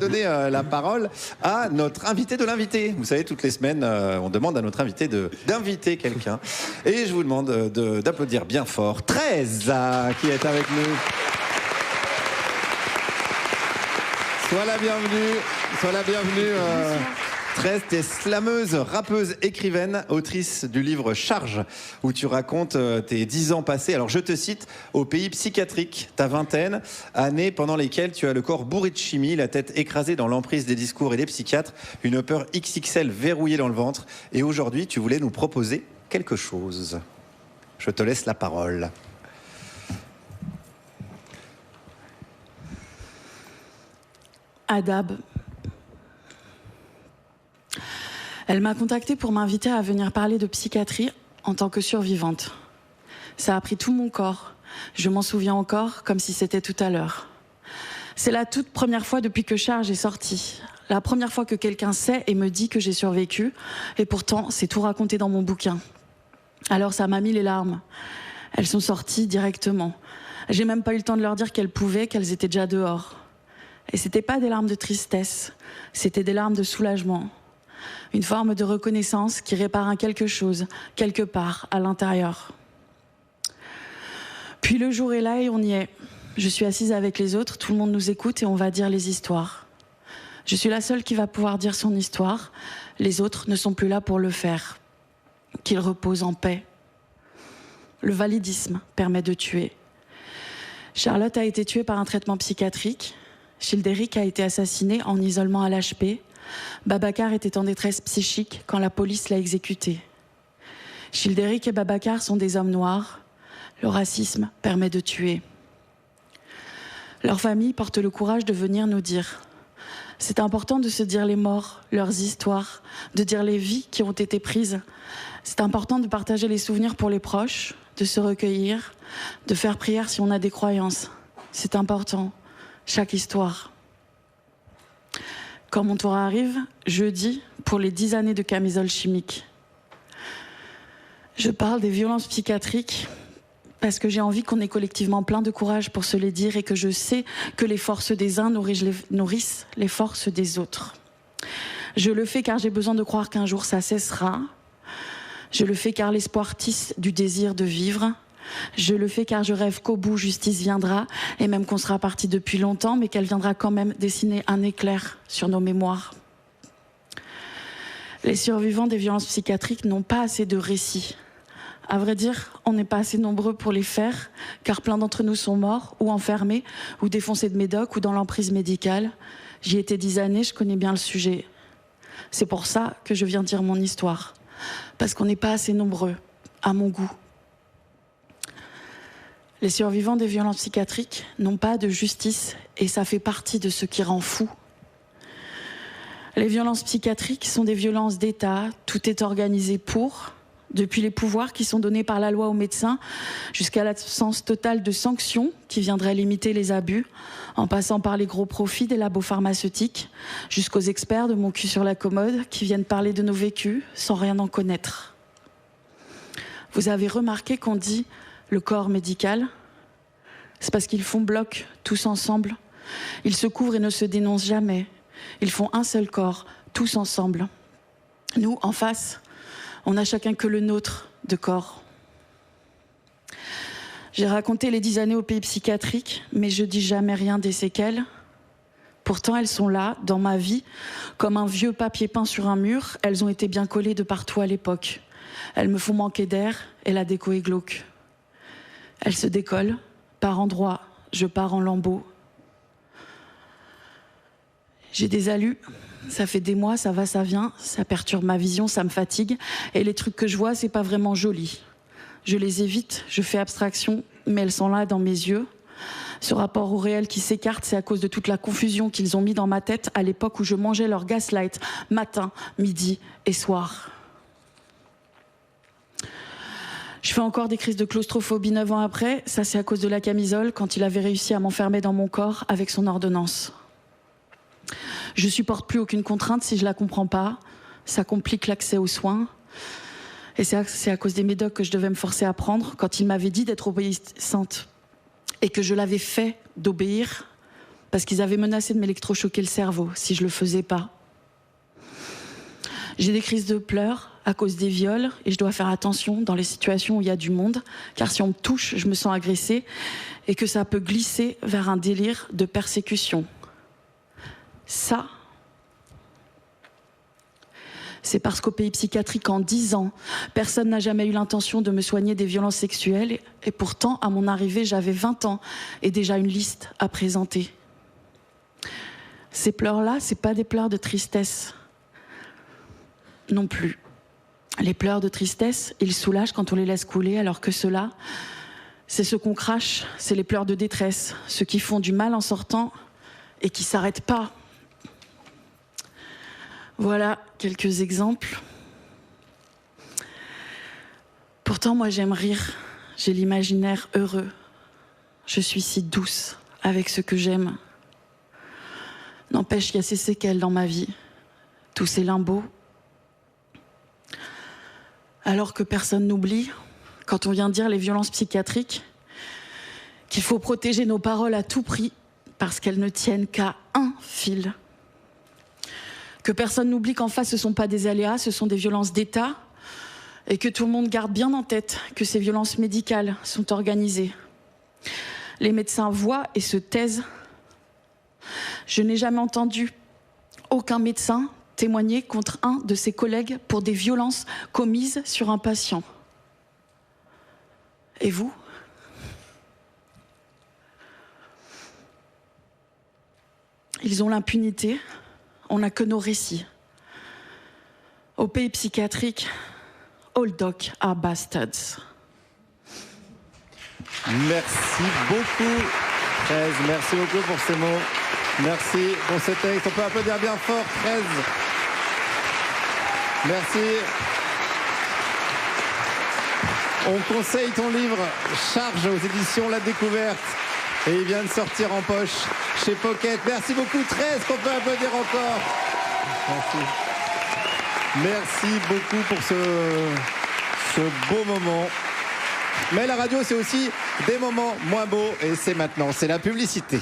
donner la parole à notre invité de l'invité. Vous savez, toutes les semaines, on demande à notre invité d'inviter quelqu'un. Et je vous demande d'applaudir bien fort 13 qui est avec nous. Sois la bienvenue. Sois la bienvenue. 13, t'es slameuse, rappeuse, écrivaine, autrice du livre Charge, où tu racontes tes 10 ans passés, alors je te cite, au pays psychiatrique, ta vingtaine, années pendant lesquelles tu as le corps bourré de chimie, la tête écrasée dans l'emprise des discours et des psychiatres, une peur XXL verrouillée dans le ventre, et aujourd'hui tu voulais nous proposer quelque chose. Je te laisse la parole. Adab. Elle m'a contactée pour m'inviter à venir parler de psychiatrie en tant que survivante. Ça a pris tout mon corps. Je m'en souviens encore comme si c'était tout à l'heure. C'est la toute première fois depuis que Charge est sorti. La première fois que quelqu'un sait et me dit que j'ai survécu. Et pourtant, c'est tout raconté dans mon bouquin. Alors ça m'a mis les larmes. Elles sont sorties directement. J'ai même pas eu le temps de leur dire qu'elles pouvaient, qu'elles étaient déjà dehors. Et c'était pas des larmes de tristesse, c'était des larmes de soulagement. Une forme de reconnaissance qui répare un quelque chose, quelque part, à l'intérieur. Puis le jour est là et on y est. Je suis assise avec les autres, tout le monde nous écoute et on va dire les histoires. Je suis la seule qui va pouvoir dire son histoire. Les autres ne sont plus là pour le faire. Qu'ils reposent en paix. Le validisme permet de tuer. Charlotte a été tuée par un traitement psychiatrique. Childéric a été assassiné en isolement à l'HP. Babacar était en détresse psychique quand la police l'a exécuté. Childéric et Babacar sont des hommes noirs. Le racisme permet de tuer. Leur famille porte le courage de venir nous dire. C'est important de se dire les morts, leurs histoires, de dire les vies qui ont été prises. C'est important de partager les souvenirs pour les proches, de se recueillir, de faire prière si on a des croyances. C'est important, chaque histoire. Quand mon tour arrive, jeudi, pour les 10 années de camisole chimique. Je parle des violences psychiatriques parce que j'ai envie qu'on ait collectivement plein de courage pour se les dire et que je sais que les forces des uns nourrissent les forces des autres. Je le fais car j'ai besoin de croire qu'un jour ça cessera. Je le fais car l'espoir tisse du désir de vivre. Je le fais car je rêve qu'au bout justice viendra et même qu'on sera parti depuis longtemps mais qu'elle viendra quand même dessiner un éclair sur nos mémoires. Les survivants des violences psychiatriques n'ont pas assez de récits. À vrai dire, on n'est pas assez nombreux pour les faire car plein d'entre nous sont morts ou enfermés ou défoncés de médoc ou dans l'emprise médicale. J'y étais 10 années, je connais bien le sujet. C'est pour ça que je viens dire mon histoire. Parce qu'on n'est pas assez nombreux, à mon goût. Les survivants des violences psychiatriques n'ont pas de justice et ça fait partie de ce qui rend fou. Les violences psychiatriques sont des violences d'État, tout est organisé pour, depuis les pouvoirs qui sont donnés par la loi aux médecins jusqu'à l'absence totale de sanctions qui viendraient limiter les abus, en passant par les gros profits des labos pharmaceutiques, jusqu'aux experts de mon cul sur la commode qui viennent parler de nos vécus sans rien en connaître. Vous avez remarqué qu'on dit le corps médical, c'est parce qu'ils font bloc, tous ensemble. Ils se couvrent et ne se dénoncent jamais. Ils font un seul corps, tous ensemble. Nous, en face, on n'a chacun que le nôtre de corps. J'ai raconté les 10 années au pays psychiatrique, mais je dis jamais rien des séquelles. Pourtant, elles sont là, dans ma vie, comme un vieux papier peint sur un mur. Elles ont été bien collées de partout à l'époque. Elles me font manquer d'air et la déco est glauque. Elle se décolle, par endroits, je pars en lambeaux. J'ai des alus, ça fait des mois, ça va, ça vient, ça perturbe ma vision, ça me fatigue. Et les trucs que je vois, c'est pas vraiment joli. Je les évite, je fais abstraction, mais elles sont là dans mes yeux. Ce rapport au réel qui s'écarte, c'est à cause de toute la confusion qu'ils ont mis dans ma tête à l'époque où je mangeais leur gaslight, matin, midi et soir. Je fais encore des crises de claustrophobie 9 ans après. Ça, c'est à cause de la camisole, quand il avait réussi à m'enfermer dans mon corps avec son ordonnance. Je supporte plus aucune contrainte si je la comprends pas. Ça complique l'accès aux soins. Et c'est à cause des médocs que je devais me forcer à prendre quand il m'avait dit d'être obéissante. Et que je l'avais fait d'obéir parce qu'ils avaient menacé de m'électrochoquer le cerveau si je le faisais pas. J'ai des crises de pleurs à cause des viols et je dois faire attention dans les situations où il y a du monde, car si on me touche, je me sens agressée et que ça peut glisser vers un délire de persécution. Ça, c'est parce qu'au pays psychiatrique, en 10 ans, personne n'a jamais eu l'intention de me soigner des violences sexuelles. Et pourtant, à mon arrivée, j'avais 20 ans et déjà une liste à présenter. Ces pleurs-là, c'est pas des pleurs de tristesse non plus. Les pleurs de tristesse, ils soulagent quand on les laisse couler, alors que ceux-là, c'est ceux qu'on crache, c'est les pleurs de détresse, ceux qui font du mal en sortant et qui s'arrêtent pas. Voilà quelques exemples. Pourtant, moi, j'aime rire. J'ai l'imaginaire heureux. Je suis si douce avec ce que j'aime. N'empêche, il y a ces séquelles dans ma vie. Tous ces limbeaux. Alors que personne n'oublie, quand on vient dire les violences psychiatriques, qu'il faut protéger nos paroles à tout prix parce qu'elles ne tiennent qu'à un fil. Que personne n'oublie qu'en face, ce ne sont pas des aléas, ce sont des violences d'État, et que tout le monde garde bien en tête que ces violences médicales sont organisées. Les médecins voient et se taisent. Je n'ai jamais entendu aucun médecin témoigner contre un de ses collègues pour des violences commises sur un patient. Et vous ? Ils ont l'impunité. On n'a que nos récits. Au pays psychiatrique, all docs are bastards. Merci beaucoup, 13. Merci beaucoup pour ces mots. Merci pour ce texte. On peut applaudir bien fort, 13. Merci. On conseille ton livre Charge aux éditions La Découverte. Et il vient de sortir en poche chez Pocket. Merci beaucoup, 13, qu'on peut applaudir encore. Merci. Merci beaucoup pour ce beau moment. Mais la radio, c'est aussi des moments moins beaux. Et c'est maintenant, c'est la publicité.